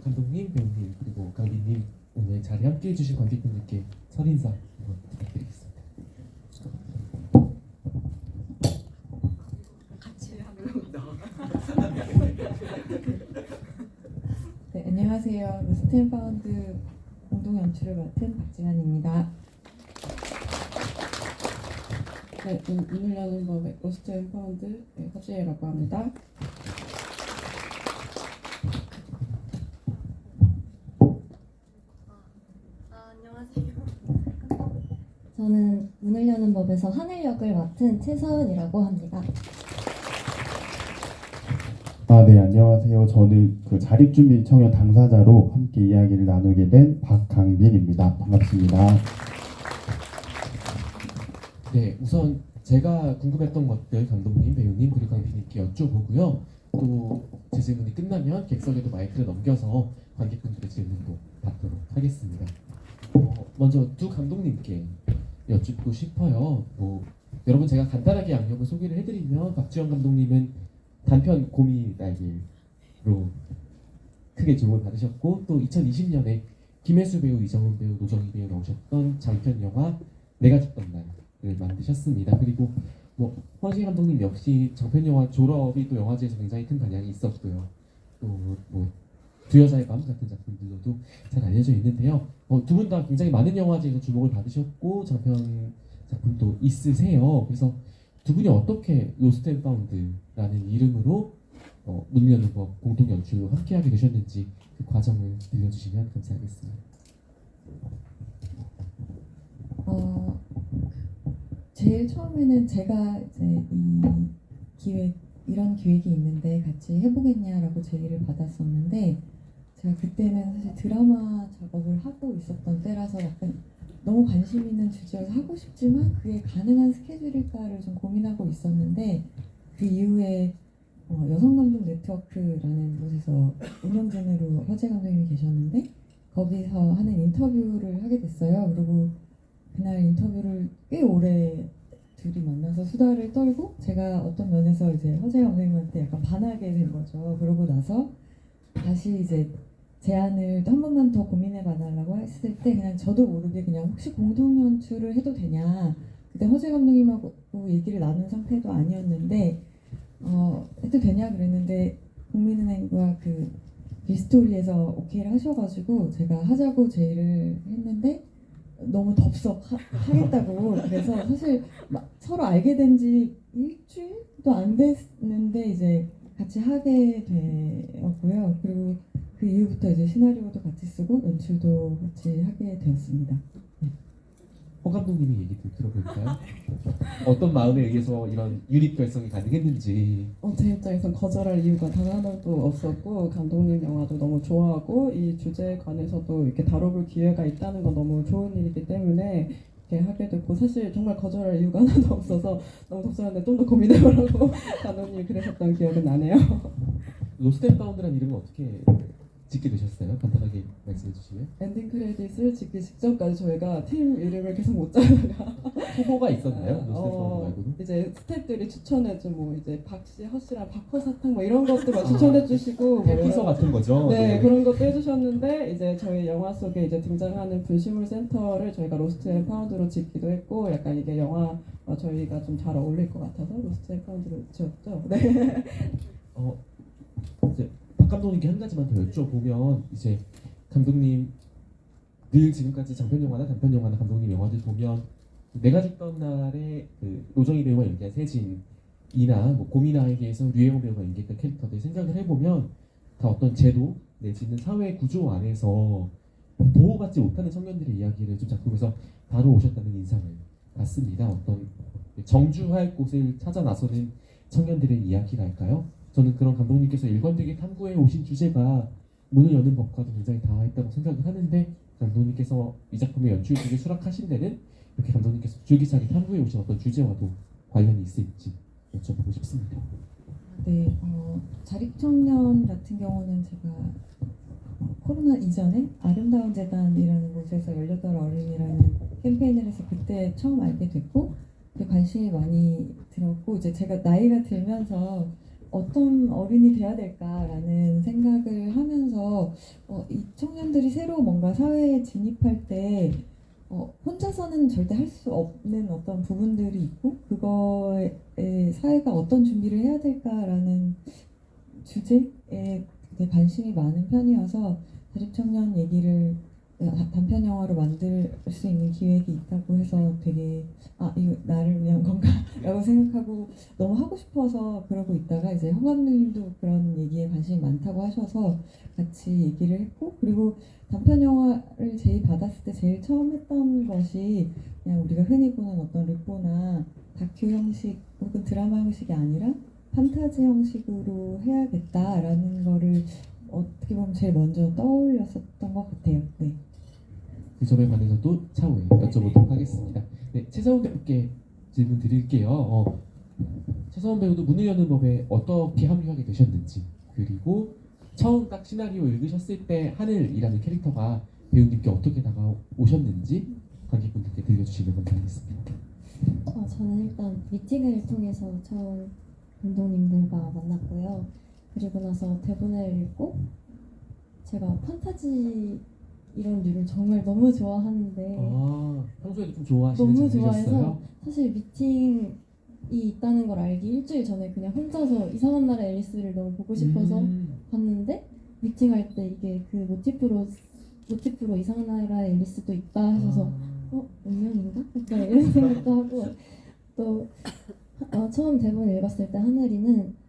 감독님, 배우님, 그리고 강빈님 오늘 자리 함께 해주신 관객분들께 설인사 한번 부탁드리겠습니다. 같이 하는 겁니다. 네, 안녕하세요. 로스트 앤 파운드 공동 연출을 맡은 박지환입니다. 네, 문을 여는 법의 로스트 앤 파운드 허지혜라고 합니다. 안녕하세요. 저는 문을 여는 법에서 하늘 역을 맡은 최서은이라고 합니다. 네, 안녕하세요. 저는 그 자립준비 청년 당사자로 함께 이야기를 나누게 된 박강빈입니다. 반갑습니다. 네, 우선 제가 궁금했던 것들 감독님, 배우님, 그리고 강빈님께 여쭤보고요. 또 제 질문이 끝나면 객석에도 마이크를 넘겨서 관객분들의 질문도 받도록 하겠습니다. 먼저 두 감독님께 여쭙고 싶어요. 여러분 제가 간단하게 양력을 소개를 해드리면 박지원 감독님은 단편 곰이 날개로 크게 주목을 받으셨고, 또 2020년에 김혜수 배우, 이정은 배우, 노정희 배우 나오셨던 장편 영화 내가 죽던 날을 만드셨습니다. 그리고 허지 감독님 역시 장편 영화 졸업이 또 영화제에서 굉장히 큰 반향이 있었고요. 또 두 여자의 마음 같은 작품들로도 잘 알려져 있는데요. 두 분 다 굉장히 많은 영화제에서 주목을 받으셨고 장편 작품도 있으세요. 그래서 두 분이 어떻게 로스트 앤 파운드라는 이름으로 문 여는 법 공동 연출로 함께하게 되셨는지 그 과정을 들려주시면 감사하겠습니다. 제일 처음에는 제가 이제 이런 기획이 있는데 같이 해보겠냐라고 제의를 받았었는데, 제가 그때는 사실 드라마 작업을 하고 있었던 때라서 약간 너무 관심 있는 주제여서 하고 싶지만 그게 가능한 스케줄일까를 좀 고민하고 있었는데, 그 이후에 여성감독 네트워크라는 곳에서 운영진으로 허재 감독님이 계셨는데 거기서 하는 인터뷰를 하게 됐어요. 그리고 그날 인터뷰를 꽤 오래 둘이 만나서 수다를 떨고, 제가 어떤 면에서 이제 허재 감독님한테 약간 반하게 된 거죠. 그러고 나서 다시 이제 제안을 또 한 번만 더 고민해 봐달라고 했을 때 그냥 저도 모르게 그냥 혹시 공동 연출을 해도 되냐, 그때 허재 감독님하고 얘기를 나눈 상태도 아니었는데 해도 되냐 그랬는데 국민은행과 그 빅스토리에서 오케이를 하셔가지고 제가 하자고 제의를 했는데 너무 덥석 하겠다고. 그래서 사실 서로 알게 된 지 일주일도 안 됐는데 이제 같이 하게 되었고요. 그리고 그 이후부터 이제 시나리오도 같이 쓰고 연출도 같이 하게 되었습니다. 허 감독님의 얘기도 들어볼까요? 어떤 마음에 의해서 이런 유닛 결성이 가능했는지. 제 입장에선 거절할 이유가 단 하나도 없었고, 감독님 영화도 너무 좋아하고 이 주제에 관해서도 이렇게 다뤄볼 기회가 있다는 건 너무 좋은 일이기 때문에 이렇게 하게 됐고, 사실 정말 거절할 이유가 하나도 없어서 너무 덥석한데 좀 더 고민해보라고 감독님이 그러셨던 기억은 나네요. 로스트 앤 파운드라는 이름은 어떻게 짓게 되셨어요? 간단하게 말씀해 주시면. 엔딩 크레딧을 짓기 직전까지 저희가 팀 이름을 계속 못 짜다가 후보가 있었나요? 로스트 앤 파운드 말고는? 이제 스태프들이 추천해준 이제 박씨, 허씨랑 박허사탕 이런 것들 막 추천해주시고 해피서 같은 거죠? 네, 그런 것도 해주셨는데, 이제 저희 영화 속에 이제 등장하는 분식물 센터를 저희가 로스트 앤 파운드로 짓기도 했고, 약간 이게 영화와 저희가 좀 잘 어울릴 것 같아서 로스트 앤 파운드로 지었죠. 네. 이제 박 감독님께 한 가지만 더 여쭤보면, 이제 감독님 늘 지금까지 장편 영화나 단편 영화나 감독님 영화들 보면 내가 죽던 날에 그 노정희 배우가 연기한 세진이나 고미나에게서 류혜영 배우가 연기했던 캐릭터들 생각을 해보면 다 어떤 제도 내지는 사회 구조 안에서 보호받지 못하는 청년들의 이야기를 좀 작품에서 다뤄오셨다는 인상을 받습니다. 어떤 정주할 곳을 찾아 나서는 청년들의 이야기랄까요? 저는 그런 감독님께서 일관되게 탐구해 오신 주제가 문을 여는 법과도 굉장히 닿아있다고 생각을 하는데, 감독님께서 이 작품의 연출직에 수락하신 데는 이렇게 감독님께서 줄기차게 탐구해 오신 어떤 주제와도 관련이 있을지 여쭤보고 싶습니다. 네, 자립청년 같은 경우는 제가 코로나 이전에 아름다운 재단이라는 곳에서 18 어른이라는 캠페인을 해서 그때 처음 알게 됐고, 관심이 많이 들었고, 이제 제가 나이가 들면서 어떤 어른이 돼야 될까라는 생각을 하면서 이 청년들이 새로 뭔가 사회에 진입할 때 혼자서는 절대 할 수 없는 어떤 부분들이 있고 그거에 사회가 어떤 준비를 해야 될까라는 주제에 되게 관심이 많은 편이어서 자립청년 얘기를 단편 영화로 만들 수 있는 기획이 있다고 해서 되게 이거 나를 위한 건가라고 생각하고 너무 하고 싶어서 그러고 있다가 이제 홍 감독님도 그런 얘기에 관심이 많다고 하셔서 같이 얘기를 했고 그리고 단편 영화를 제일 받았을 때 제일 처음 했던 것이 그냥 우리가 흔히 보는 어떤 르포나 다큐 형식 혹은 드라마 형식이 아니라 판타지 형식으로 해야겠다라는 거를 어떻게 보면 제일 먼저 떠올렸었던 것 같아요. 네. 그 점에 관해서도 차후에 여쭤보도록 하겠습니다. 네, 최서원 배우께 질문 드릴게요. 최서원 배우도 문을 여는 법에 어떻게 합류하게 되셨는지 그리고 처음 딱 시나리오 읽으셨을 때 하늘이라는 캐릭터가 배우님께 어떻게 다가오셨는지 관객분들께 들려주시면 감사하겠습니다. 저는 일단 미팅을 통해서 처음 감독님들과 만났고요. 그리고 나서 대본을 읽고 제가 판타지 이런 류를 정말 너무 좋아하는데 평소에도 좀 좋아하시는 너무 장르셨어요? 좋아해서 사실 미팅이 있다는 걸 알기 일주일 전에 그냥 혼자서 이상한 나라 앨리스를 너무 보고 싶어서 봤는데 미팅할 때 이게 그 모티프로 이상한 나라 앨리스도 있다 하셔서 운명인가? 약간 이런 생각도 하고 또 처음 대본을 읽었을 때 하늘이는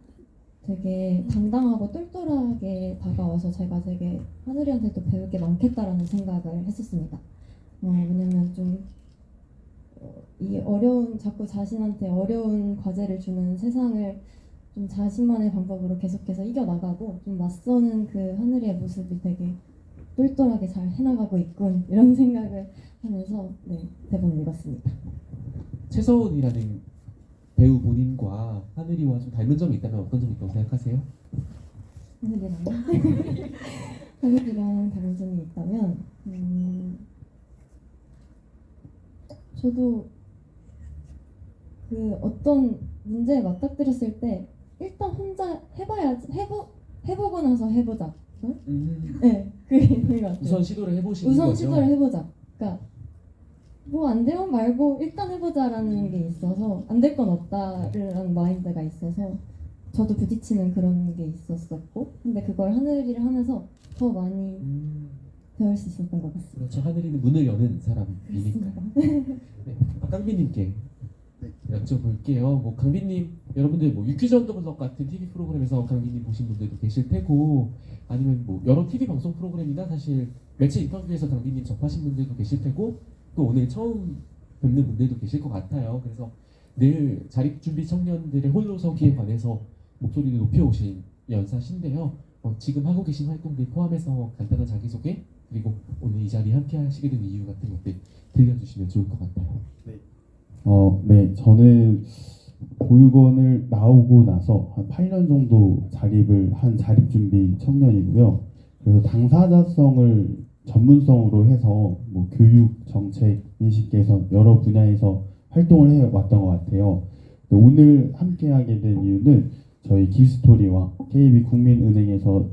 되게 당당하고 똘똘하게 다가와서 제가 되게 하늘이한테도 배울 게 많겠다라는 생각을 했었습니다. 왜냐면 좀 이 자꾸 자신한테 어려운 과제를 주는 세상을 좀 자신만의 방법으로 계속해서 이겨나가고 좀 맞서는 그 하늘이의 모습이 되게 똘똘하게 잘 해나가고 있군 이런 생각을 하면서 대본을 읽었습니다. 최서원이라는 배우 본인과 하늘이와 좀 닮은 점이 있다면 어떤 점이 있다고 생각하세요? 하늘이랑 다른 점이 있다면 저도 그 어떤 문제에 맞닥뜨렸을 때 일단 혼자 해봐야지 해보고 나서 해보자. 네, 그게 있는 것 같아요. 우선 시도를 해보시는 거죠? 우선 시도를 해보자. 그러니까 뭐 안 되면 말고 일단 해보자라는 게 있어서 안 될 건 없다라는 마인드가 있어서 저도 부딪히는 그런 게 있었었고 근데 그걸 하늘이를 하면서 더 많이 배울 수 있었던 것 같습니다. 그렇죠. 하늘이는 문을 여는 사람이니까. 네, 강빈님께 여쭤볼게요. 뭐 강빈님 여러분들 뭐 유퀴즈 언더 블럭 같은 TV 프로그램에서 강빈님 보신 분들도 계실 테고 아니면 뭐 여러 TV 방송 프로그램이나 사실 매체 인터뷰에서 강빈님 접하신 분들도 계실 테고 또 오늘 처음 뵙는 분들도 계실 것 같아요. 그래서 늘 자립준비 청년들의 홀로서기에 관해서 목소리를 높여오신 연사신데요. 지금 하고 계신 활동들 포함해서 간단한 자기소개 그리고 오늘 이 자리에 함께 하시게 된 이유 같은 것들 들려주시면 좋을 것 같아요. 네, 저는 보육원을 나오고 나서 한 8년 정도 자립을 한 자립준비 청년이고요. 그래서 당사자성을 전문성으로 해서 뭐 교육, 정책, 인식 개선 여러 분야에서 활동을 해왔던 것 같아요. 오늘 함께하게 된 이유는 저희 길스토리와 KB 국민은행에서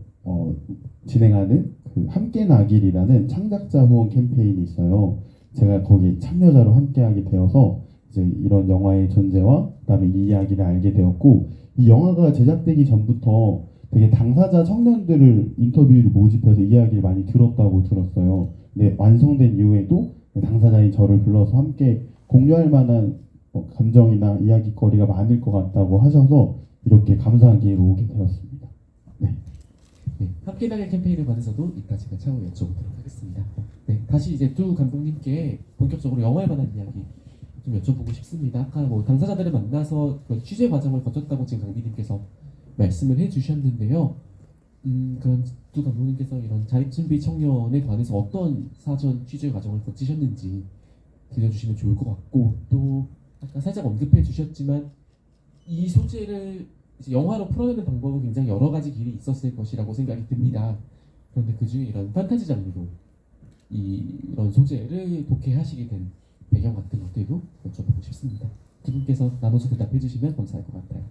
진행하는 그 함께 나길이라는 창작자 후원 캠페인이 있어요. 제가 거기 참여자로 함께하게 되어서 이제 이런 영화의 존재와 그다음에 이 이야기를 알게 되었고 이 영화가 제작되기 전부터 되게 당사자 청년들을 인터뷰를 모집해서 이야기를 많이 들었다고 들었어요. 근데 완성된 이후에도 당사자인 저를 불러서 함께 공유할 만한 감정이나 이야기거리가 많을 것 같다고 하셔서 이렇게 감사한 기회로 오게 되었습니다. 네, 함께 나길 캠페인에 관해서도 이따 제가 차후에 여쭤보도록 하겠습니다. 네, 다시 이제 두 감독님께 본격적으로 영화에 관한 이야기 좀 여쭤보고 싶습니다. 아까 뭐 당사자들을 만나서 그 취재 과정을 거쳤다고 지금 강비님께서 말씀을 해주셨는데요. 그런 두 감독님께서 이런 자립준비 청년에 관해서 어떤 사전 취재 과정을 거치셨는지 들려주시면 좋을 것 같고 또 아까 살짝 언급해 주셨지만 이 소재를 이제 영화로 풀어내는 방법은 굉장히 여러 가지 길이 있었을 것이라고 생각이 듭니다. 그런데 그 중에 이런 판타지 장르로 이런 소재를 독해하시게 된 배경 같은 것들도 여쭤보고 싶습니다. 두 분께서 나눠서 대답해 주시면 감사할 것 같아요.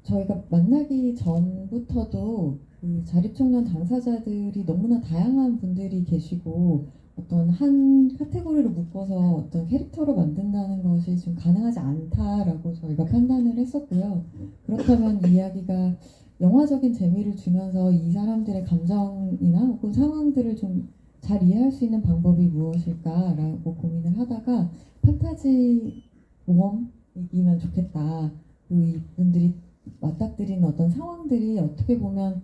저희가 만나기 전부터도 그 자립청년 당사자들이 너무나 다양한 분들이 계시고 어떤 한 카테고리로 묶어서 어떤 캐릭터로 만든다는 것이 좀 가능하지 않다라고 저희가 판단을 했었고요. 그렇다면 이 이야기가 영화적인 재미를 주면서 이 사람들의 감정이나 혹은 상황들을 좀 잘 이해할 수 있는 방법이 무엇일까라고 고민을 하다가 판타지 모험이면 좋겠다. 그리고 이분들이 맞닥뜨리는 어떤 상황들이 어떻게 보면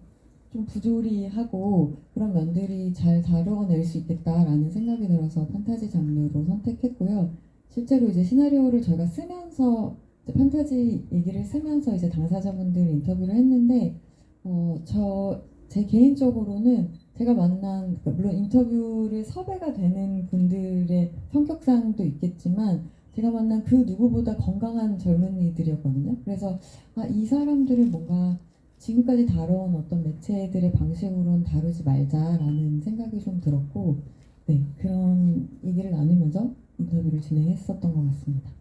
좀 부조리하고 그런 면들이 잘 다뤄낼 수 있겠다라는 생각이 들어서 판타지 장르로 선택했고요. 실제로 이제 시나리오를 저희가 쓰면서 이제 판타지 얘기를 쓰면서 이제 당사자분들 인터뷰를 했는데 제 개인적으로는 제가 만난 그러니까 물론 인터뷰를 섭외가 되는 분들의 성격상도 있겠지만 제가 만난 그 누구보다 건강한 젊은이들이었거든요. 그래서 이 사람들을 뭔가 지금까지 다뤄온 어떤 매체들의 방식으로는 다루지 말자라는 생각이 좀 들었고, 네, 그런 얘기를 나누면서 인터뷰를 진행했었던 것 같습니다.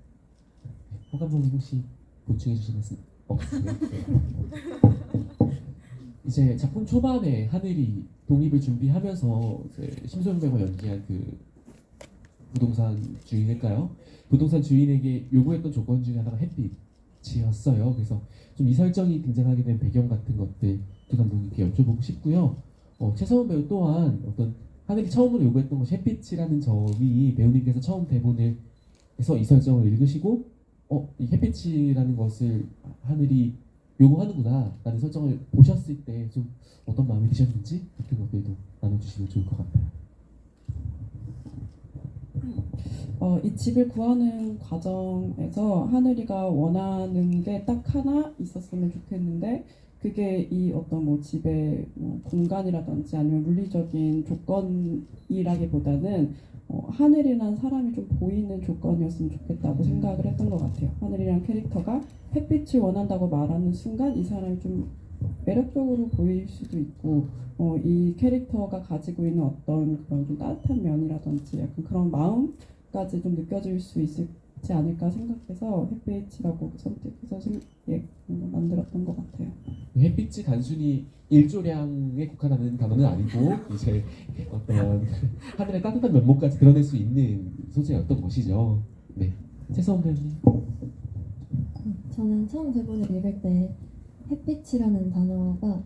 허 감독님 혹시 보충해 주실 말씀 없으세요? 이제 작품 초반에 하늘이 독립을 준비하면서 이제 심소영 배우가 연기한 그 부동산 주인일까요? 부동산 주인에게 요구했던 조건 중에 하나가 햇빛이었어요. 그래서 좀 이 설정이 등장하게 된 배경 같은 것들 두 감독님께 여쭤보고 싶고요. 최성원 배우 또한 어떤 하늘이 처음으로 요구했던 것이 햇빛이라는 점이 배우님께서 처음 대본을 해서 이 설정을 읽으시고 이 햇빛이라는 것을 하늘이 요구하는구나 라는 설정을 보셨을 때 좀 어떤 마음이 드셨는지 같은 것들도 나눠주시면 좋을 것 같아요. 이 집을 구하는 과정에서 하늘이가 원하는 게 딱 하나 있었으면 좋겠는데 그게 이 어떤 뭐 집의 뭐 공간이라든지 아니면 물리적인 조건이라기보다는 하늘이란 사람이 좀 보이는 조건이었으면 좋겠다고 생각을 했던 것 같아요. 하늘이란 캐릭터가 햇빛을 원한다고 말하는 순간 이 사람이 좀 매력적으로 보일 수도 있고 이 캐릭터가 가지고 있는 어떤 그런 좀 따뜻한 면이라든지 약간 그런 마음까지 좀 느껴질 수 있지 않을까 생각해서 햇빛이라고 선택해서 만들었던 것 같아요. 햇빛이 단순히 일조량에 국한하는 단어는 아니고 이제 어떤 하늘의 따뜻한 면모까지 드러낼 수 있는 소재였던 것이죠. 네, 최성원 배우님. 저는 처음 대본을 읽을 때 햇빛이라는 단어가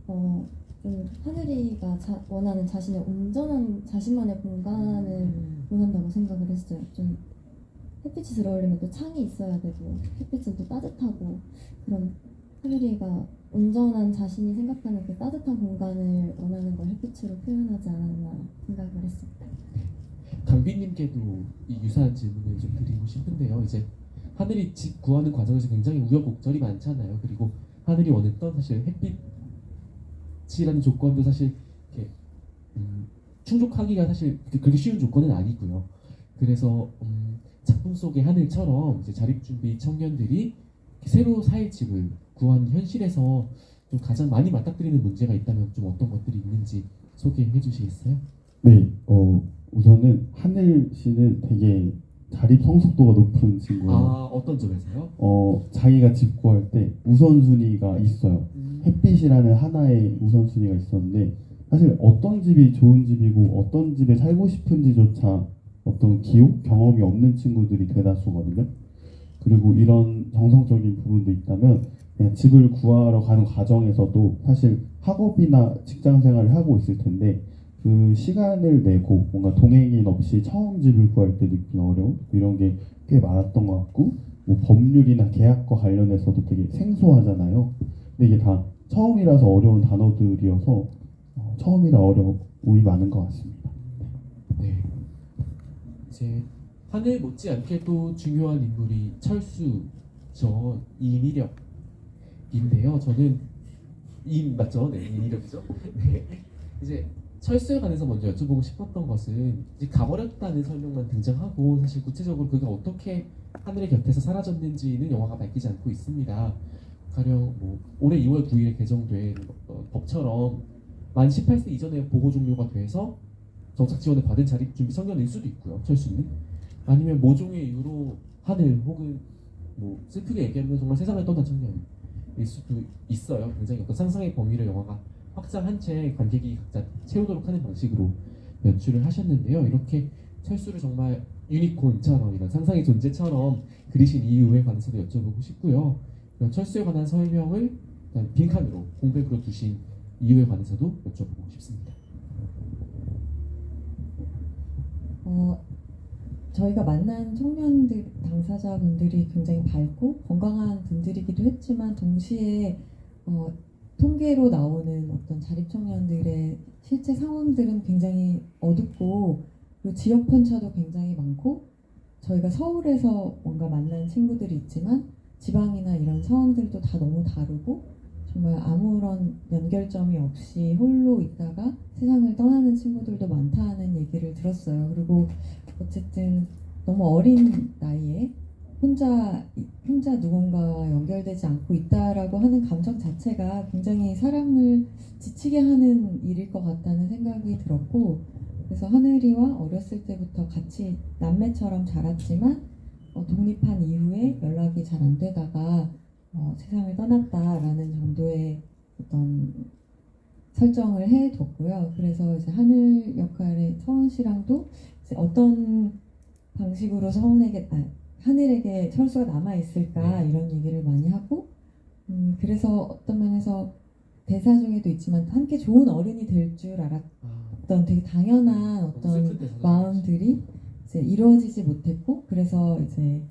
좀 하늘이가 원하는 자신의 온전한 자신만의 공간을 원한다고 생각을 했어요. 좀 햇빛이 들어오려면 또 창이 있어야 되고 햇빛은 또 따뜻하고 그런 하늘이가 온전한 자신이 생각하는 그 따뜻한 공간을 원하는 걸 햇빛으로 표현하지 않았나 생각을 했습니다. 강빈님께도 이 유사한 질문을 좀 드리고 싶은데요. 이제 하늘이 집 구하는 과정에서 굉장히 우여곡절이 많잖아요. 그리고 하늘이 원했던 사실 햇빛이라는 조건도 사실 이렇게 충족하기가 사실 그렇게 쉬운 조건은 아니고요. 그래서 작품 속의 하늘처럼 이제 자립준비 청년들이 새로 살 집을 구하는 현실에서 좀 가장 많이 맞닥뜨리는 문제가 있다면 좀 어떤 것들이 있는지 소개해 주시겠어요? 네, 우선은 하늘 씨는 되게 자립 성숙도가 높은 친구예요. 어떤 점에서요? 자기가 집 구할 때 우선순위가 있어요. 햇빛이라는 하나의 우선순위가 있었는데 사실 어떤 집이 좋은 집이고 어떤 집에 살고 싶은지조차 어떤 기호, 경험이 없는 친구들이 대다수거든요. 그리고 이런 정성적인 부분도 있다면 그냥 집을 구하러 가는 과정에서도 사실 학업이나 직장 생활을 하고 있을 텐데 그 시간을 내고 뭔가 동행인 없이 처음 집을 구할 때 느낀 어려움 이런 게 꽤 많았던 것 같고 뭐 법률이나 계약과 관련해서도 되게 생소하잖아요. 근데 이게 다 처음이라서 어려운 단어들이어서 처음이라 어려움이 많은 것 같습니다. 네. 이제 하늘 못지않게도 중요한 인물이 철수죠. 이인이력인데요. 저는 이인 맞죠? 네, 이인이력이죠. 네. 이제 철수에 관해서 먼저 여쭤보고 싶었던 것은 이제 가버렸다는 설명만 등장하고 사실 구체적으로 그가 어떻게 하늘의 곁에서 사라졌는지는 영화가 밝히지 않고 있습니다. 가령 뭐 올해 2월 9일에 개정된 법처럼 만 18세 이전에 보호 종료가 돼서 정착 지원을 받은 자립준비 청년일 수도 있고요. 철수는 아니면 모종의 이유로 하늘 혹은 뭐 슬프게 얘기하면 정말 세상을 떠난 청년일 수도 있어요. 굉장히 어떤 상상의 범위를 영화가 확장한 채 관객이 각자 채우도록 하는 방식으로 연출을 하셨는데요. 이렇게 철수를 정말 유니콘처럼 이런 상상의 존재처럼 그리신 이유에 관해서도 여쭤보고 싶고요. 이런 철수에 관한 설명을 일단 빈칸으로 공백으로 두신 이유에 관해서도 여쭤보고 싶습니다. 저희가 만난 청년들 당사자분들이 굉장히 밝고 건강한 분들이기도 했지만 동시에 통계로 나오는 어떤 자립 청년들의 실제 상황들은 굉장히 어둡고 그리고 지역 편차도 굉장히 많고 저희가 서울에서 뭔가 만난 친구들이 있지만 지방이나 이런 상황들도 다 너무 다르고 정말 아무런 연결점이 없이 홀로 있다가 세상을 떠나는 친구들도 많다는 얘기를 들었어요. 그리고 어쨌든 너무 어린 나이에 혼자 누군가와 연결되지 않고 있다라고 하는 감정 자체가 굉장히 사람을 지치게 하는 일일 것 같다는 생각이 들었고 그래서 하늘이와 어렸을 때부터 같이 남매처럼 자랐지만 독립한 이후에 연락이 잘 안 되다가 세상을 떠났다라는 정도의 어떤 설정을 해뒀고요. 그래서 이제 하늘 역할의 서원 씨랑도 이제 어떤 방식으로 하늘에게 철수가 남아 있을까 이런 얘기를 많이 하고 그래서 어떤 면에서 대사 중에도 있지만 함께 좋은 어른이 될 줄 알았던 되게 당연한 어떤 마음들이 이제 이루어지지 못했고 그래서 이제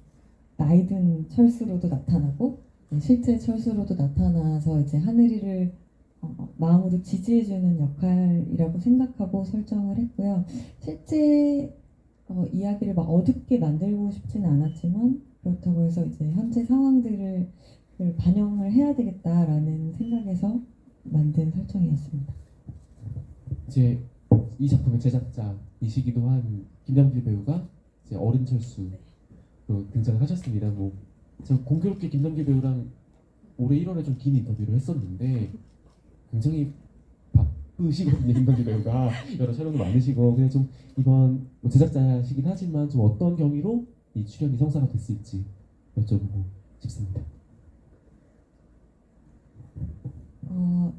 나이 든 철수로도 나타나고 실제 철수로도 나타나서 이제 하늘이를 마음으로 지지해주는 역할이라고 생각하고 설정을 했고요. 실제 이야기를 막 어둡게 만들고 싶지는 않았지만 그렇다고 해서 이제 현재 상황들을 반영을 해야 되겠다라는 생각에서 만든 설정이었습니다. 이제 이 작품의 제작자이시기도 한 김남길 배우가 이제 어른 철수로 등장을 하셨습니다. 제가 공교롭게 김남길 배우랑 올해 1월에 좀 긴 인터뷰를 했었는데 굉장히 바쁘시거든요. 김남길 배우가 여러 촬영도 많으시고 근데 좀 이번 제작자시긴 하지만 좀 어떤 경위로 이 출연이 성사가 됐을지 여쭤보고 싶습니다.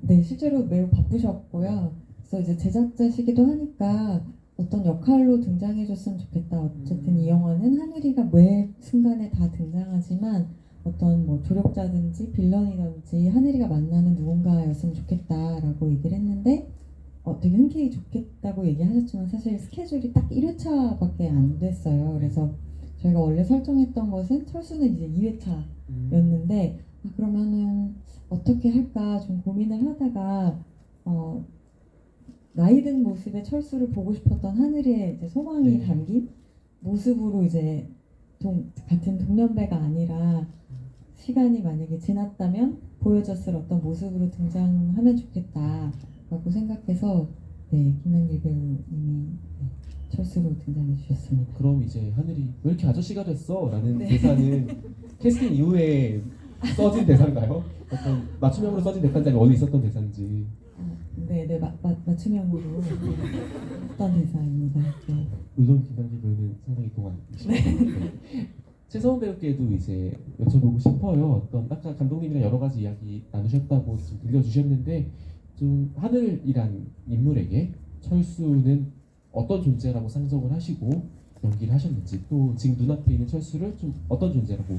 네, 실제로 매우 바쁘셨고요. 그래서 이제 제작자시기도 하니까 어떤 역할로 등장해줬으면 좋겠다. 어쨌든 이 영화는 하늘이가 매 순간에 다 등장하지만 어떤 뭐 조력자든지 빌런이든지 하늘이가 만나는 누군가였으면 좋겠다라고 얘기를 했는데 되게 흔쾌히 좋겠다고 얘기하셨지만 사실 스케줄이 딱 1회차밖에 안 됐어요. 그래서 저희가 원래 설정했던 것은 철수는 이제 2회차였는데 그러면은 어떻게 할까 좀 고민을 하다가 나이 든 모습의 철수를 보고 싶었던 하늘의 이제 소망이 담긴 모습으로 이제 같은 동년배가 아니라 시간이 만약에 지났다면 보여줬을 어떤 모습으로 등장하면 좋겠다라고 생각해서 김남길 배우님이 철수로 등장해 주셨습니다. 그럼 이제 하늘이 왜 이렇게 아저씨가 됐어? 라는 대사는 캐스팅 이후에 써진 대사인가요? 어떤 맞춤형으로 써진 대사인지 원래 있었던 대사인지. 맞춤형으로 어떤 대사입니다. 네. 물론 김남길 배우는 상당히 동안이시죠. 최서원 배우께도 이제 여쭤보고 싶어요. 어떤 아까 감독님이랑 여러 가지 이야기 나누셨다고 좀 들려주셨는데 좀 하늘이란 인물에게 철수는 어떤 존재라고 상정을 하시고 연기를 하셨는지 또 지금 눈앞에 있는 철수를 좀 어떤 존재라고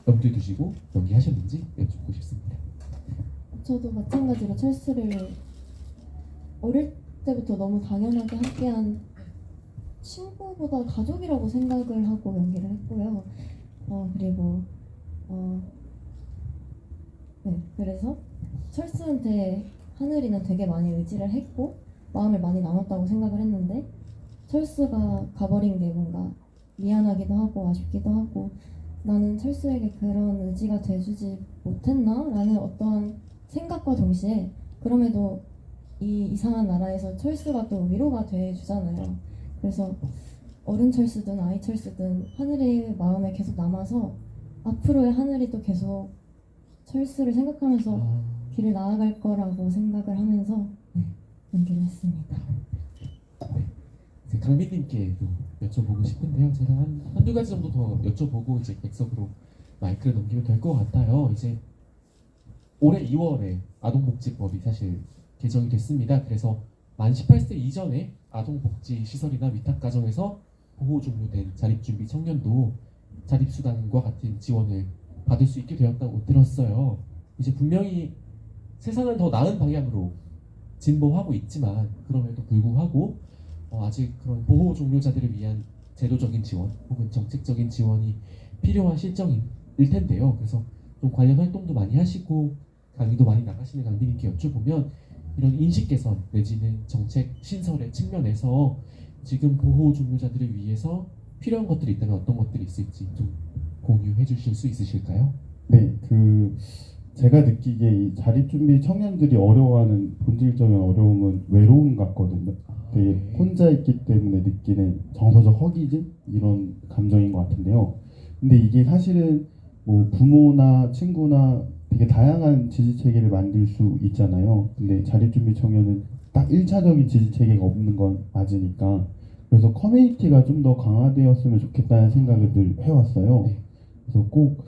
염두에 두시고 연기하셨는지 여쭙고 싶습니다. 저도 마찬가지로 철수를 어릴 때부터 너무 당연하게 함께한 친구보다 가족이라고 생각을 하고 연기를 했고요. 그리고 그래서 철수한테 하늘이는 되게 많이 의지를 했고 마음을 많이 나눴다고 생각을 했는데 철수가 가버린 게 뭔가 미안하기도 하고 아쉽기도 하고 나는 철수에게 그런 의지가 돼주지 못했나? 라는 어떤 생각과 동시에 그럼에도 이 이상한 나라에서 철수가 또 위로가 돼주잖아요. 그래서 어른 철수든 아이 철수든 하늘의 마음에 계속 남아서 앞으로의 하늘이 또 계속 철수를 생각하면서 길을 나아갈 거라고 생각을 하면서 연기를 했습니다. 강빈님께도 여쭤보고 싶은데요. 제가 한두 가지 정도 더 여쭤보고 이제 객석으로 마이크를 넘기면 될 것 같아요. 이제 올해 2월에 아동복지법이 사실 개정이 됐습니다. 그래서 만 18세 이전에 아동복지 시설이나 위탁가정에서 보호 종료된 자립준비 청년도 자립수당과 같은 지원을 받을 수 있게 되었다고 들었어요. 이제 분명히 세상은 더 나은 방향으로 진보하고 있지만 그럼에도 불구하고 아직 그런 보호 종료자들을 위한 제도적인 지원 혹은 정책적인 지원이 필요한 실정일 텐데요. 그래서 좀 관련 활동도 많이 하시고 강의도 많이 나가시는 강빈님께 여쭤보면 이런 인식 개선 내지는 정책 신설의 측면에서 지금 보호 종료자들을 위해서 필요한 것들이 있다면 어떤 것들이 있을지 좀 공유해 주실 수 있으실까요? 네, 제가 느끼기에 이 자립준비 청년들이 어려워하는 본질적인 어려움은 외로움 같거든요. 되게 네. 혼자 있기 때문에 느끼는 정서적 허기짐 이런 감정인 것 같은데요. 근데 이게 사실은 뭐 부모나 친구나 되게 다양한 지지 체계를 만들 수 있잖아요. 근데 자립준비 청년은 딱 1차적인 지지 체계가 없는 건 맞으니까 그래서 커뮤니티가 좀 더 강화되었으면 좋겠다는 생각을 늘 해왔어요. 네. 그래서 꼭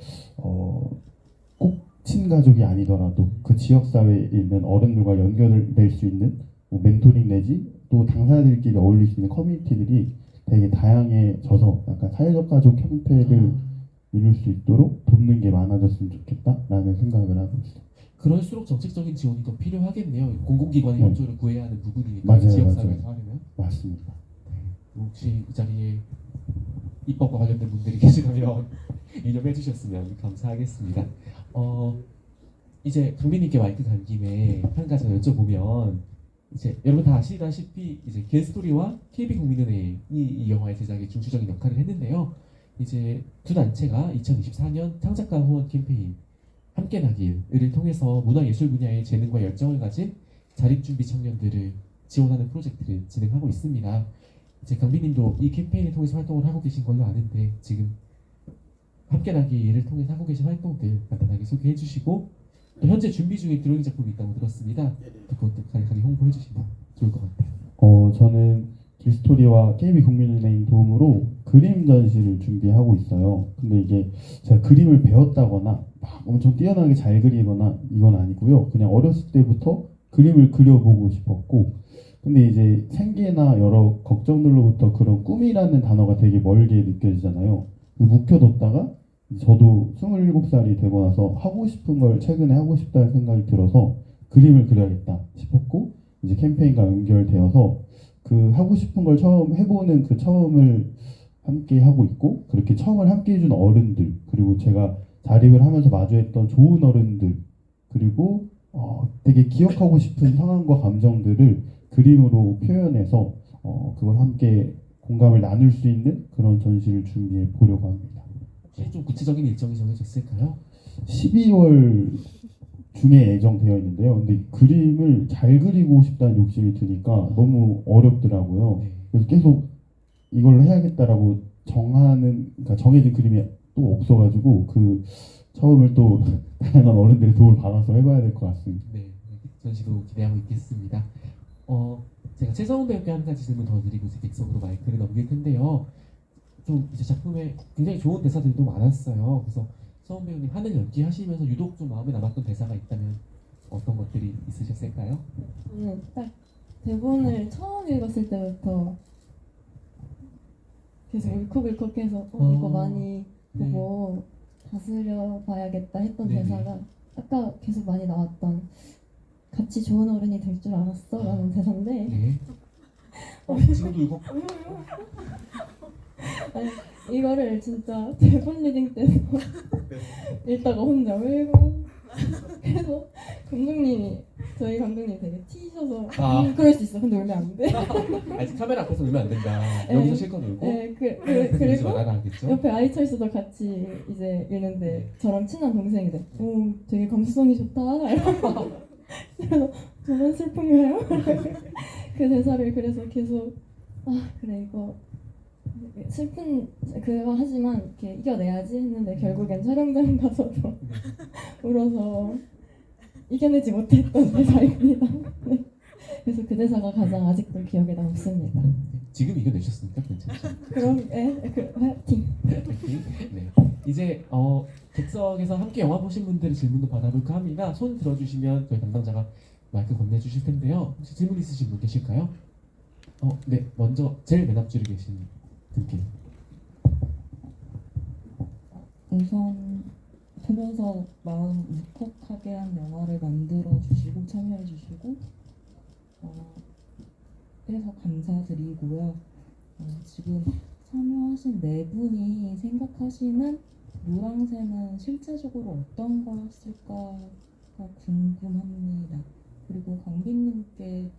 친가족이 아니더라도 그 지역사회에 있는 어른들과 연결될 수 있는 뭐 멘토링 내지 또 당사자들끼리 어울릴 수 있는 커뮤니티들이 되게 다양해져서 약간 사회적 가족 형태를 이룰 수 있도록 돕는 게 많아졌으면 좋겠다라는 생각을 하고 있어요. 그럴수록 정책적인 지원이 더 필요하겠네요. 공공기관의 네. 협조를 구해야 하는 부분이니까 맞아요, 지역사회에서 맞아요. 하려면. 맞습니다. 혹시 이 자리에 입법과 관련된 분들이 계시다면 유념해 주셨으면 감사하겠습니다. 이제 강빈님께 마이크 간 김에 한 가지 여쭤보면 이제 여러분 다 아시다시피 이제 겐스토리와 KB국민은행이 이 영화의 제작에 중추적인 역할을 했는데요. 이제 두 단체가 2024년 창작가 후원 캠페인 함께 나길을 통해서 문화예술 분야의 재능과 열정을 가진 자립준비 청년들을 지원하는 프로젝트를 진행하고 있습니다. 이제 강빈님도 이 캠페인을 통해서 활동을 하고 계신 걸로 아는데 지금 함께 나길을 통해서 하고 계신 활동들 간단하게 소개해 주시고 또 현재 준비 중인 드로잉 작품이 있다고 들었습니다. 그것도 간략하게 홍보해 주시면 좋을 것 같아요. 저는 길스토리와 KB국민은행 도움으로 그림 전시를 준비하고 있어요. 근데 이게 제가 그림을 배웠다거나 막 엄청 뛰어나게 잘 그리거나 이건 아니고요. 그냥 어렸을 때부터 그림을 그려보고 싶었고 근데 이제 생계나 여러 걱정들로부터 그런 꿈이라는 단어가 되게 멀게 느껴지잖아요. 묵혀뒀다가 저도 27살이 되고 나서 하고 싶은 걸 최근에 하고 싶다는 생각이 들어서 그림을 그려야겠다 싶었고 이제 캠페인과 연결되어서 그 하고 싶은 걸 처음 해보는 그 처음을 함께 하고 있고 그렇게 처음을 함께 해준 어른들 그리고 제가 자립을 하면서 마주했던 좋은 어른들 그리고 되게 기억하고 싶은 상황과 감정들을 그림으로 표현해서 그걸 함께 공감을 나눌 수 있는 그런 전시를 준비해 보려고 합니다. 혹시 좀 구체적인 일정이 정해졌을까요? 12월 중에 예정되어 있는데요. 근데 그림을 잘 그리고 싶다는 욕심이 드니까 너무 어렵더라고요. 네. 그래서 계속 이걸 해야겠다라고 그러니까 정해진 그림이 또 없어가지고 그 처음을 또 다양한 어른들의 도움을 받아서 해봐야 될 것 같습니다. 네, 전시도 기대하고 있겠습니다. 제가 최성훈 배우께 한 가지 질문 더 드리고 이제 객석으로 마이크를 넘길 텐데요. 좀 이제 작품에 굉장히 좋은 대사들도 많았어요. 그래서 성훈 배우님 하늘 연기 하시면서 유독 좀 마음에 남았던 대사가 있다면 어떤 것들이 있으셨을까요? 저는 딱 대본을 처음 읽었을 때부터 계속 네. 울컥울컥해서 이거 많이 보고 다스려 봐야겠다 했던 네네. 대사가 아까 계속 많이 나왔던 같이 좋은 어른이 될 줄 알았어 라는 대사인데 네. 지금도 이거 이거를 진짜 대본 리딩 때도 읽다가 혼자 울고 그래서 저희 감독님이 되게 티셔서 그럴 수 있어 근데 울면 안 돼. 아직 카메라 앞에서 울면 안 된다. 네. 여기서 실컷 울고 네, 그러지 그리고 말아라 하겠죠? 옆에 아이철수도 같이 이제 읽는데 저랑 친한 동생이래. 오, 되게 감수성이 좋다. 이러고 그래서 저만 슬픈가요? 그 대사를 그래서 계속 그래 이거 슬픈 그거 하지만 이렇게 이겨내야지 했는데 결국엔 촬영장 가서도 울어서 이겨내지 못했던 대사입니다. 네. 그래서 그 대사가 가장 아직도 기억에 남습니다. 지금 이겨내셨습니까? 괜찮죠? 그럼 화이팅. 네. 이제 객석에서 함께 영화 보신 분들의 질문도 받아볼까 합니다. 손 들어주시면 저희 담당자가 마이크 건네주실 텐데요. 혹시 질문 있으신 분 계실까요? 네, 먼저 제일 맨 앞줄에 계신 분께. 우선 보면서 마음 울컥하게 한 영화를 만들어 주시고 참여해 주시고 해서 감사드리고요. 지금 참여하신 네 분이 생각하시는 노랑새는 실제적으로 어떤 거였을까가 궁금합니다. 그리고 광빈님께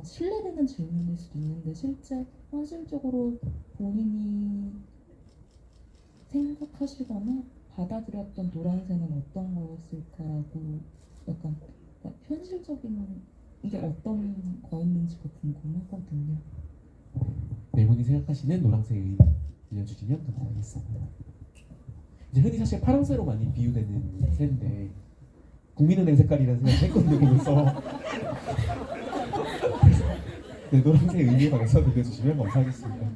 실례되는 질문일 수도 있는데 실제 현실적으로 본인이 생각하시거나 받아들였던 노란새는 어떤 거였을까라고 약간 현실적인 게 어떤 거였는지가 궁금하거든요. 네 분이 생각하시는 노란색 의미 들려주시면 감사하겠습니다. 이제 흔히 사실 파란새로 많이 비유되는 새인데 국민은행 색깔이라는 생각을 했거든요. 그래서 네, 노란색 의미에 관해서 들려주시면 감사하겠습니다.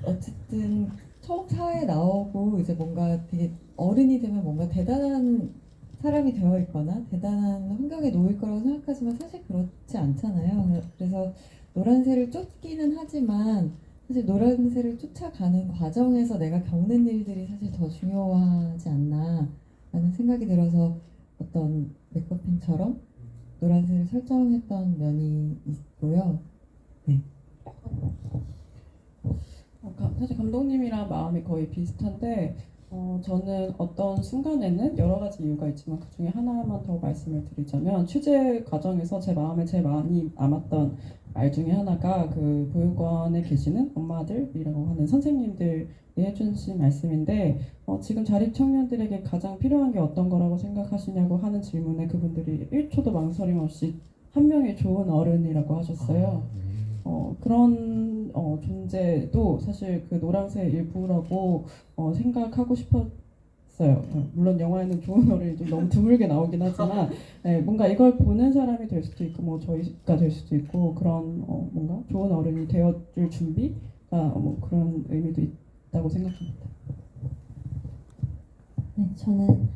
어쨌든 처음 사회에 나오고 이제 뭔가 되게 어른이 되면 뭔가 대단한 사람이 되어 있거나 대단한 환경에 놓일 거라고 생각하지만 사실 그렇지 않잖아요. 그래서 노란새를 쫓기는 하지만 사실 노란새를 쫓아가는 과정에서 내가 겪는 일들이 사실 더 중요하지 않나 라는 생각이 들어서 어떤 맥커핀처럼 노란색을 설정했던 면이 있고요. 네. 사실 감독님이랑 마음이 거의 비슷한데 저는 어떤 순간에는 여러 가지 이유가 있지만 그 중에 하나만 더 말씀을 드리자면 취재 과정에서 제 마음에 제일 많이 남았던 말 중에 하나가 그 보육원에 계시는 엄마들이라고 하는 선생님들이 해주신 말씀인데 지금 자립 청년들에게 가장 필요한 게 어떤 거라고 생각하시냐고 하는 질문에 그분들이 1초도 망설임 없이 한 명의 좋은 어른이라고 하셨어요. 그런 존재도 사실 그 노란색 일부라고 생각하고 싶었어요. 물론 영화에는 좋은 어른이 좀 너무 드물게 나오긴 하지만 뭔가 이걸 보는 사람이 될 수도 있고 뭐 저희가 될 수도 있고 그런 뭔가 좋은 어른이 되어줄 준비가 뭐 그런 의미도 있다고 생각합니다. 네, 저는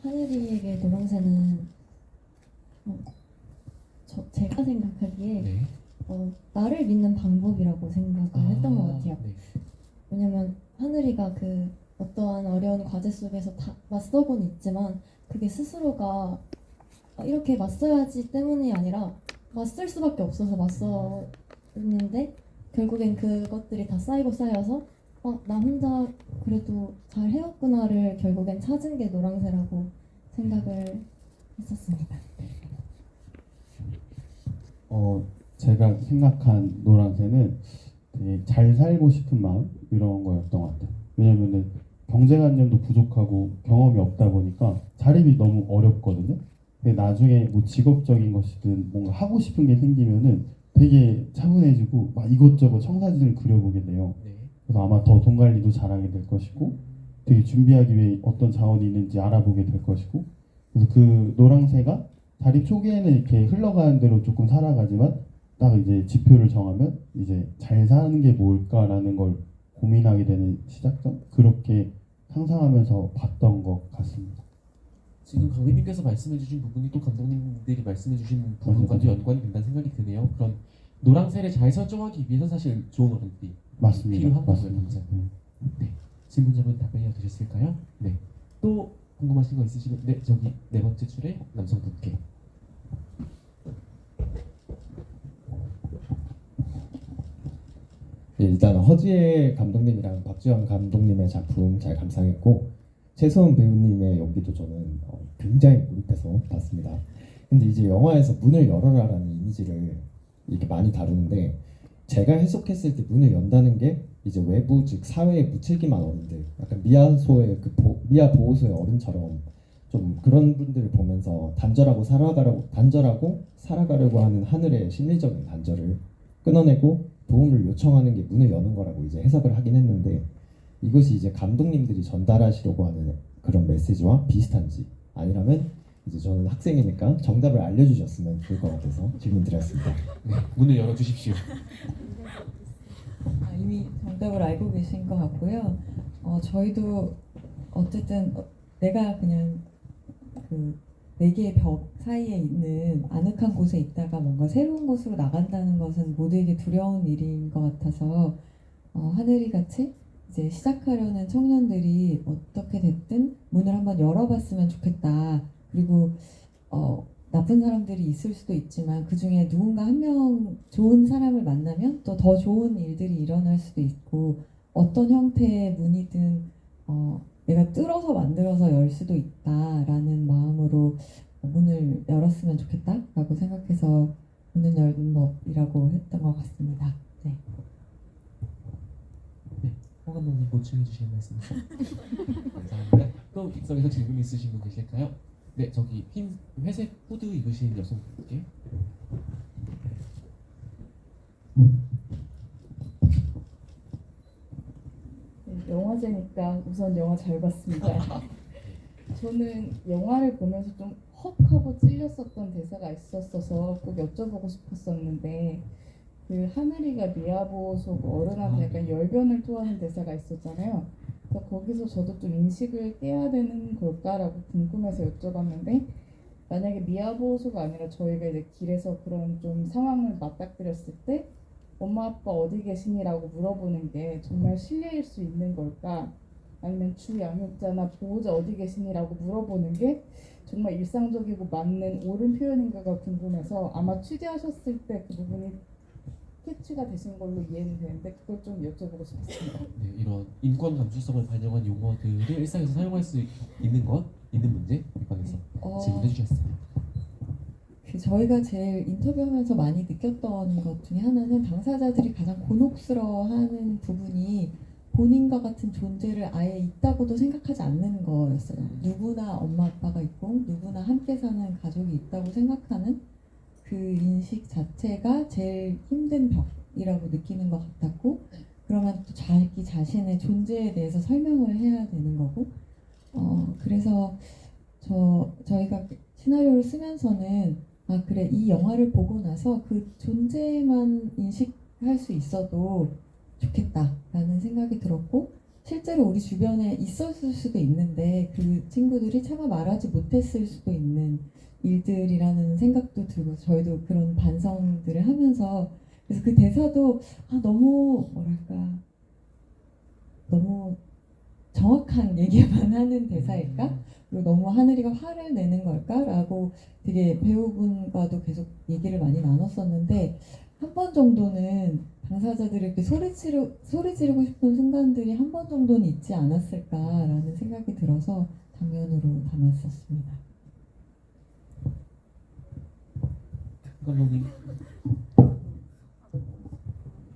하늘이에게 노랑새는 제가 생각하기에 네. 나를 믿는 방법이라고 생각을 했던 것 같아요. 네. 왜냐면 하늘이가 그 어떠한 어려운 과제 속에서 다 맞서곤 있지만 그게 스스로가 이렇게 맞서야지 때문이 아니라 맞설 수밖에 없어서 맞서는데 결국엔 그것들이 다 쌓이고 쌓여서 나 혼자 그래도 잘 해왔구나를 결국엔 찾은 게 노랑새라고 생각을 했었습니다. 제가 생각한 노란새는 되게 잘 살고 싶은 마음 이런 거였던 것 같아요. 왜냐면은 경제관념도 부족하고 경험이 없다 보니까 자립이 너무 어렵거든요. 근데 나중에 뭐 직업적인 것이든 뭔가 하고 싶은 게 생기면은 되게 차분해지고 막 이것저것 청사진을 그려보게 돼요. 네. 그래서 아마 더 돈 관리도 잘하게 될 것이고 되게 준비하기 위해 어떤 자원이 있는지 알아보게 될 것이고 그래서 그 노란새가 자립 초기에는 이렇게 흘러가는 대로 조금 살아가지만 딱 이제 지표를 정하면 이제 잘 사는 게 뭘까라는 걸 고민하게 되는 시작점? 그렇게 상상하면서 봤던 것 같습니다. 지금 강민님께서 말씀해주신 부분이 또 감독님들이 말씀해주신 부분과도 연관이 된다는 생각이 드네요. 그런 노란새를 잘 설정하기 위해서 사실 좋은 어른들이 맞습니다. 필요한 거고요, 맞습니다. 당장. 네. 질문자분 답변이 어떠셨을까요? 네. 또 궁금하신 거 있으시면 네, 저기 네 번째 줄에 남성분께. 예, 일단 허지혜 감독님이랑 박지원 감독님의 작품 잘 감상했고 최소은 배우님의 연기도 저는 굉장히 몰입해서 봤습니다. 근데 이제 영화에서 문을 열어라라는 이미지를 이렇게 많이 다루는데 제가 해석했을 때 문을 연다는 게 이제 외부 즉 사회에 묻힐기만 어른들 약간 미아소의 미아 보호소의 어른처럼 좀 그런 분들을 보면서 단절하고 살아가려고 하는 하늘의 심리적인 단절을 끊어내고 도움을 요청하는 게 문을 여는 거라고 이제 해석을 하긴 했는데 이것이 이제 감독님들이 전달하시려고 하는 그런 메시지와 비슷한지 아니라면 이제 저는 학생이니까 정답을 알려주셨으면 좋을 것 같아서 질문 드렸습니다. 네, 문을 열어주십시오. 이미 정답을 알고 계신 것 같고요. 저희도 어쨌든 내가 그냥 그 네 개의 벽 사이에 있는 아늑한 곳에 있다가 뭔가 새로운 곳으로 나간다는 것은 모두에게 두려운 일인 것 같아서 하늘이 같이 이제 시작하려는 청년들이 어떻게 됐든 문을 한번 열어봤으면 좋겠다. 그리고 나쁜 사람들이 있을 수도 있지만 그 중에 누군가 한 명 좋은 사람을 만나면 또 더 좋은 일들이 일어날 수도 있고 어떤 형태의 문이든 내가 뚫어서 만들어서 열 수도 있다라는 마음으로 문을 열었으면 좋겠다라고 생각해서 문을 열는 법이라고 했던 것 같습니다. 네. 홍 감독님 보충해 주실 말씀 있어요? 감사합니다. 또 객석에서 질문 있으신 분 계실까요? 네, 저기 흰 회색 후드 입으신 여성분께. 영화제니까 우선 영화 잘 봤습니다. 저는 영화를 보면서 좀 헉하고 찔렸었던 대사가 있었어서 꼭 여쭤보고 싶었었는데 그 하늘이가 미야보 속 어른한테 약간 열변을 토하는 대사가 있었잖아요. 그래서 거기서 저도 좀 인식을 깨야 되는 걸까라고 궁금해서 여쭤봤는데 만약에 미야보호소가 아니라 저희가 이제 길에서 그런 좀 상황을 맞닥뜨렸을 때 엄마 아빠 어디 계시니라고 물어보는 게 정말 실례일 수 있는 걸까? 아니면 주 양육자나 보호자 어디 계시니라고 물어보는 게 정말 일상적이고 맞는 옳은 표현인가가 궁금해서 아마 취재하셨을 때 그 부분이 캐치가 되신 걸로 이해는 되는데 그걸 좀 여쭤보고 싶었습니다. 네, 이런 인권 감수성을 반영한 용어들을 일상에서 사용할 수 있는 것, 있는 문제 비판에서 질문해 주셨어요. 저희가 제일 인터뷰하면서 많이 느꼈던 것 중에 하나는 당사자들이 가장 곤혹스러워하는 부분이 본인과 같은 존재를 아예 있다고도 생각하지 않는 거였어요. 누구나 엄마 아빠가 있고 누구나 함께 사는 가족이 있다고 생각하는 그 인식 자체가 제일 힘든 벽이라고 느끼는 것 같았고 그러면 또 자기 자신의 존재에 대해서 설명을 해야 되는 거고 그래서 저희가 시나리오를 쓰면서는 그래 이 영화를 보고 나서 그 존재만 인식할 수 있어도 좋겠다라는 생각이 들었고 실제로 우리 주변에 있었을 수도 있는데 그 친구들이 차마 말하지 못했을 수도 있는 일들이라는 생각도 들고 저희도 그런 반성들을 하면서 그래서 그 대사도 너무 뭐랄까 너무 정확한 얘기만 하는 대사일까? 그리고 너무 하늘이가 화를 내는 걸까라고 되게 배우분과도 계속 얘기를 많이 나눴었는데 한 번 정도는 당사자들이 이렇게 소리 지르고 싶은 순간들이 한 번 정도는 있지 않았을까라는 생각이 들어서 장면으로 담았었습니다. 감독님.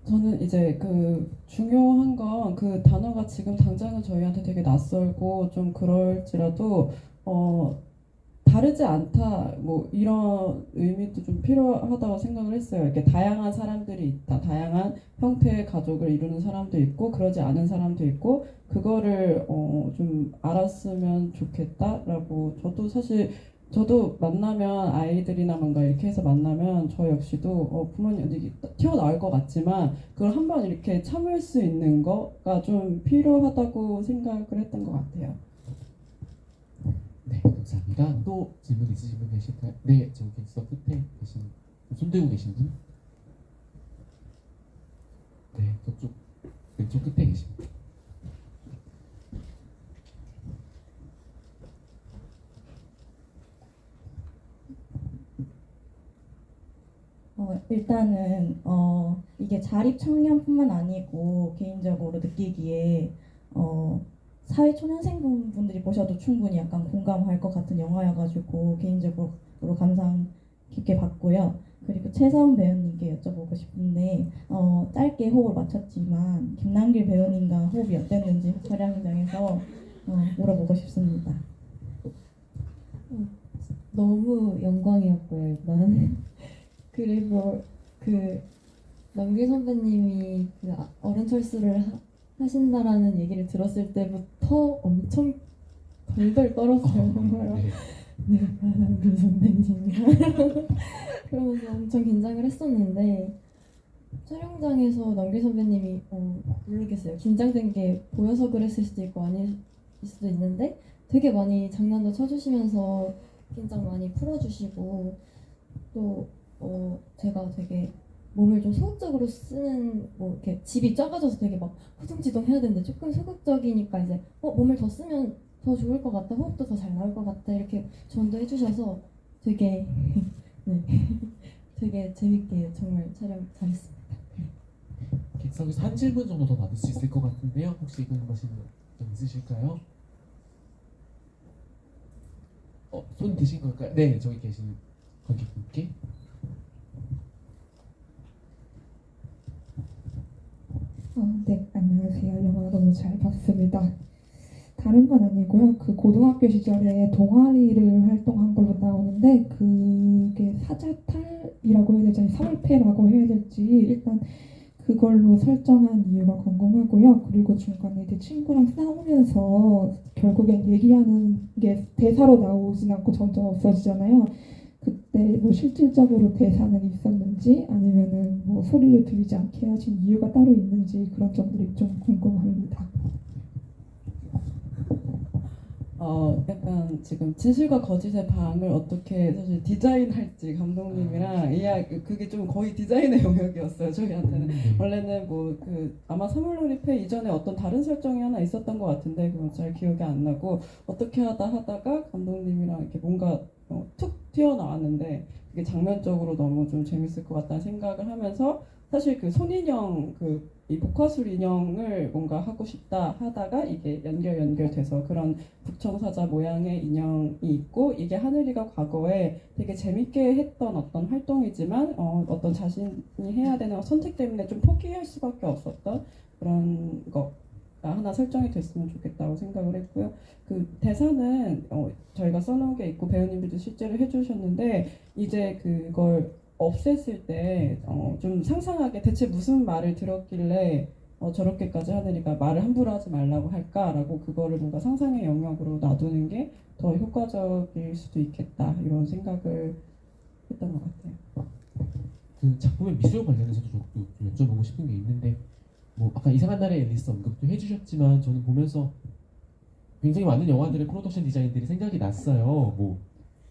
저는 이제 그 중요한 건 그 단어가 지금 당장은 저희한테 되게 낯설고 좀 그럴지라도 다르지 않다 뭐 이런 의미도 좀 필요하다고 생각을 했어요. 이렇게 다양한 사람들이 있다. 다양한 형태의 가족을 이루는 사람도 있고 그러지 않은 사람도 있고 그거를 좀 알았으면 좋겠다라고 저도 만나면 아이들이나 뭔가 이렇게 해서 만나면 저 역시도 부모님 어디 튀어나올 것 같지만 그걸 한번 이렇게 참을 수 있는 거가 좀 필요하다고 생각을 했던 것 같아요. 네, 감사합니다. 또 질문 있으신 분 계실까요? 네, 저기 객석 끝에 계신 손 들고 계신 분? 네, 저쪽 왼쪽 끝에 계신 분. 일단은 이게 자립 청년뿐만 아니고 개인적으로 느끼기에 사회 초년생 분들이 보셔도 충분히 약간 공감할 것 같은 영화여가지고 개인적으로 감상 깊게 봤고요. 그리고 최서은 배우님께 여쭤보고 싶은데 짧게 호흡을 맞췄지만 김남길 배우님과 호흡이 어땠는지 촬영 현장에서 물어보고 싶습니다. 너무 영광이었고요. 일단 그리고 그 남길 선배님이 그 어른 철수를 하신다라는 얘기를 들었을 때부터 엄청 덜덜 떨었어요. 정말 네. 남길 선배님이야. 그러면서 엄청 긴장을 했었는데 촬영장에서 남길 선배님이 모르겠어요. 긴장된 게 보여서 그랬을 수도 있고 아닐 수도 있는데 되게 많이 장난도 쳐주시면서 긴장 많이 풀어주시고 또 제가 되게 몸을 좀 소극적으로 쓰는 뭐 이렇게 집이 작아져서 되게 막 허둥지둥 해야 되는데 조금 소극적이니까 이제 몸을 더 쓰면 더 좋을 것 같다, 호흡도 더 잘 나올 것 같다 이렇게 조언도 해주셔서 되게 네 되게 재밌게 정말 촬영 잘했습니다. 객석에서 한 질문 정도 더 받을 수 있을 것 같은데요. 혹시 궁금하신 점 있으실까요? 손 드신 걸까요? 네, 저기 계신 관객분께. 네, 안녕하세요. 영화 너무 잘 봤습니다. 다른 건 아니고요. 그 고등학교 시절에 동아리를 활동한 걸로 나오는데 그게 사자탈이라고 해야 될지 아니 서울패라고 해야 될지 일단 그걸로 설정한 이유가 궁금하고요. 그리고 중간에 이제 친구랑 싸우면서 결국엔 얘기하는 게 대사로 나오진 않고 점점 없어지잖아요. 그때 뭐 실질적으로 대사는 있었는지 아니면은 뭐 소리를 들리지 않게 하신 이유가 따로 있는지 그런 점들이 좀 궁금합니다. 약간 지금 진실과 거짓의 방을 어떻게 사실 디자인할지 감독님이랑 그게 좀 거의 디자인의 영역이었어요 저희한테는. 원래는 뭐 아마 사물놀이패 이전에 어떤 다른 설정이 하나 있었던 것 같은데 그건 잘 기억이 안 나고 어떻게 하다가 감독님이랑 이렇게 뭔가 툭 튀어나왔는데 그게 장면적으로 너무 좀 재밌을 것 같다는 생각을 하면서 사실 그 손인형 이 복화술 인형을 뭔가 하고 싶다 하다가 이게 연결돼서 그런 북청사자 모양의 인형이 있고 이게 하늘이가 과거에 되게 재밌게 했던 어떤 활동이지만 어떤 자신이 해야 되는 선택 때문에 좀 포기할 수밖에 없었던 그런 거가 하나 설정이 됐으면 좋겠다고 생각을 했고요. 그 대사는 저희가 써놓은 게 있고 배우님들도 실제로 해주셨는데 이제 그걸 없앴을 때 좀 상상하게 대체 무슨 말을 들었길래 저렇게까지 하느니까 말을 함부로 하지 말라고 할까라고 그거를 뭔가 상상의 영역으로 놔두는 게 더 효과적일 수도 있겠다 이런 생각을 했던 것 같아요. 그 작품의 미술 관련해서도 좀 여쭤보고 싶은 게 있는데 뭐 아까 이상한 나라의 앨리스 언급도 해주셨지만 저는 보면서 굉장히 많은 영화들의 프로덕션 디자인들이 생각이 났어요. 뭐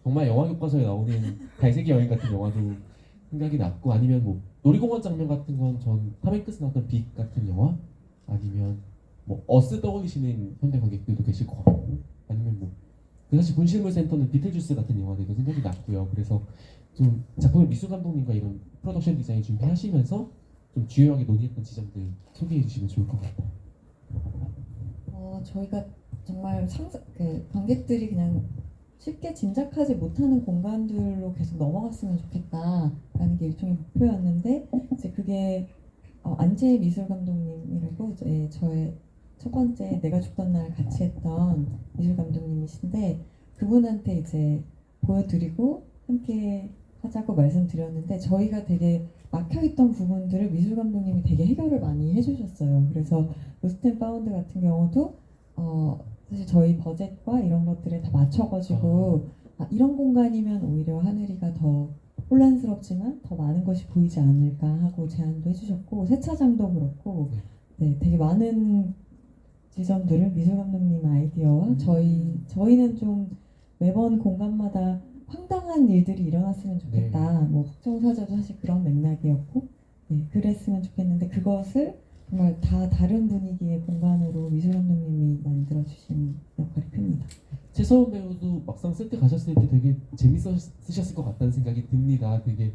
정말 영화 교과서에 나오는 달색이 여행 같은 영화도 생각이 났고 아니면 뭐 놀이공원 장면 같은 건 전 탐 행크스 나왔던 빅 같은 영화 아니면 뭐 어스 떠올리시는 현대 관객들도 계실 것 같고 아니면 뭐 그 사실 분실물 센터는 비틀주스 같은 영화들도 생각이 났고요. 그래서 좀 작품의 미술 감독님과 이런 프로덕션 디자인 준비하시면서 좀 주요하게 논의했던 지점들 소개해 주시면 좋을 것 같아요. 저희가 정말 관객들이 그냥 쉽게 짐작하지 못하는 공간들로 계속 넘어갔으면 좋겠다라는 게 일종의 목표였는데 이제 그게 안재 미술 감독님이라고 이제 저의 첫 번째 내가 죽던 날 같이 했던 미술 감독님이신데 그분한테 이제 보여드리고 함께 하자고 말씀드렸는데 저희가 되게 막혀있던 부분들을 미술 감독님이 되게 해결을 많이 해주셨어요. 그래서 로스트 앤 파운드 같은 경우도 사실 저희 버젯과 이런 것들에 다 맞춰가지고 이런 공간이면 오히려 하늘이가 더 혼란스럽지만 더 많은 것이 보이지 않을까 하고 제안도 해주셨고 세차장도 그렇고 네, 되게 많은 지점들을 미술 감독님 아이디어와 저희는 좀 매번 공간마다 황당한 일들이 일어났으면 좋겠다. 뭐 북청사자도 사실 그런 맥락이었고 그랬으면 좋겠는데 그것을 정말 다 다른 분위기의 공간으로 미술 감독님이 만들어주신 역할이 큽니다. 최서원 배우도 막상 세트 가셨을 때 되게 재밌으셨을 것 같다는 생각이 듭니다. 되게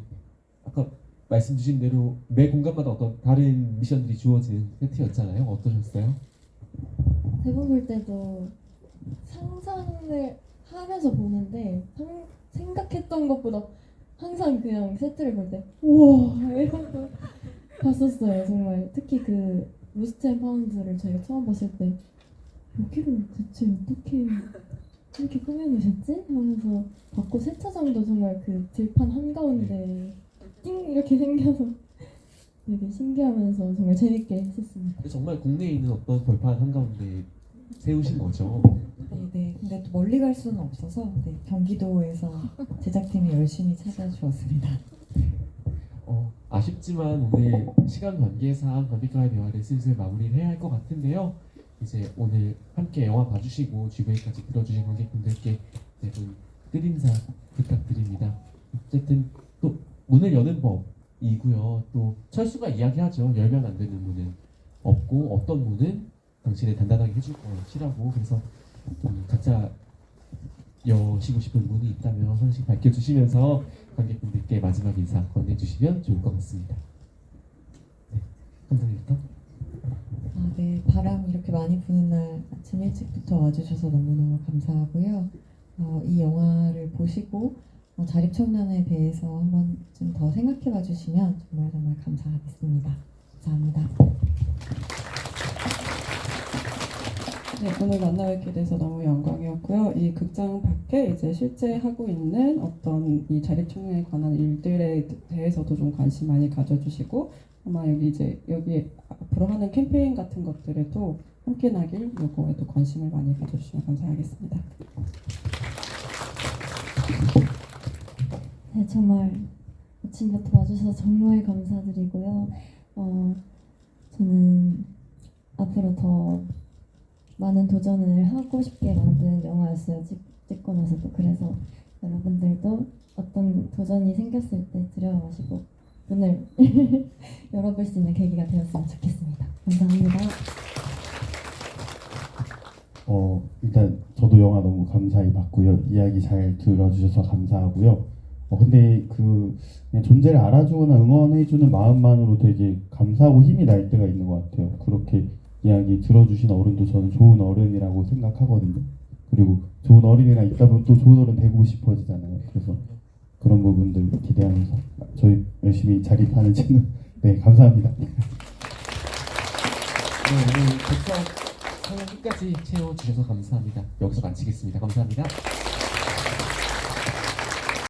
아까 말씀 주신 대로 매 공간마다 어떤 다른 미션들이 주어지는 세트였잖아요. 어떠셨어요? 대본 볼 때도 상상을 하면서 보는데 생각했던 것보다 항상 그냥 세트를 볼 때 우와 이러고 봤었어요. 정말 특히 그 로스트 앤 파운드를 저희가 처음 봤을 때 여기를 대체 어떻게 이렇게 꾸며놓으셨지? 하면서 봤고 세차장도 정말 그 들판 한가운데 띵 이렇게 생겨서 되게 신기하면서 정말 재밌게 했었습니다. 정말 국내에 있는 어떤 벌판 한가운데 세우신 거죠? 네. 근데 또 멀리 갈 수는 없어서 경기도에서 제작팀이 열심히 찾아주었습니다. 아쉽지만 오늘 시간 관계상 관객과의 대화를 슬슬 마무리를 해야 할 것 같은데요. 이제 오늘 함께 영화 봐주시고 G.V.까지 들어주신 관객분들께 대분 끝인사 부탁드립니다. 어쨌든 또 문을 여는 법이고요. 또 철수가 이야기하죠. 열면 안 되는 문은 없고 어떤 문은 당신을 단단하게 해줄 것이라고. 그래서 각자 여시고 싶은 문이 있다면 하나씩 밝혀주시면서 관객분들께 마지막 인사 건네주시면 좋을 것 같습니다. 네, 감사합니다. 네, 바람 이렇게 많이 부는 날 아침 일찍부터 와주셔서 너무너무 감사하고요. 이 영화를 보시고 자립청년에 대해서 한 번쯤 더 생각해 봐주시면 정말 정말 감사하겠습니다. 감사합니다. 네, 오늘 만나뵙게 돼서 너무 영광이었고요. 이 극장 밖에 이제 실제 하고 있는 어떤 이 자립청년에 관한 일들에 대해서도 좀 관심 많이 가져주시고, 아마 여기 앞으로 하는 캠페인 같은 것들에도 함께 나길 요거에도 관심을 많이 가져주시면 감사하겠습니다. 네, 정말 아침부터 와주셔서 정말 감사드리고요. 저는 앞으로 더 많은 도전을 하고 싶게 만든 영화였어요. 찍고 나서도. 그래서 여러분들도 어떤 도전이 생겼을 때 들여마시고 문을 열어볼 수 있는 계기가 되었으면 좋겠습니다. 감사합니다. 일단 저도 영화 너무 감사히 봤고요. 이야기 잘 들어주셔서 감사하고요. 근데 그냥 존재를 알아주거나 응원해주는 마음만으로 되게 감사하고 힘이 날 때가 있는 것 같아요. 그렇게 이야기 들어주신 어른도 저는 좋은 어른이라고 생각하거든요. 그리고 좋은 어린이랑 있다 보면 또 좋은 어른 되고 싶어지잖아요. 그래서 그런 부분들 기대하면서 저희 열심히 자립하는 친구. 네, 감사합니다. 네, 오늘 백석 상영 끝까지 채워주셔서 감사합니다. 여기서 마치겠습니다. 감사합니다.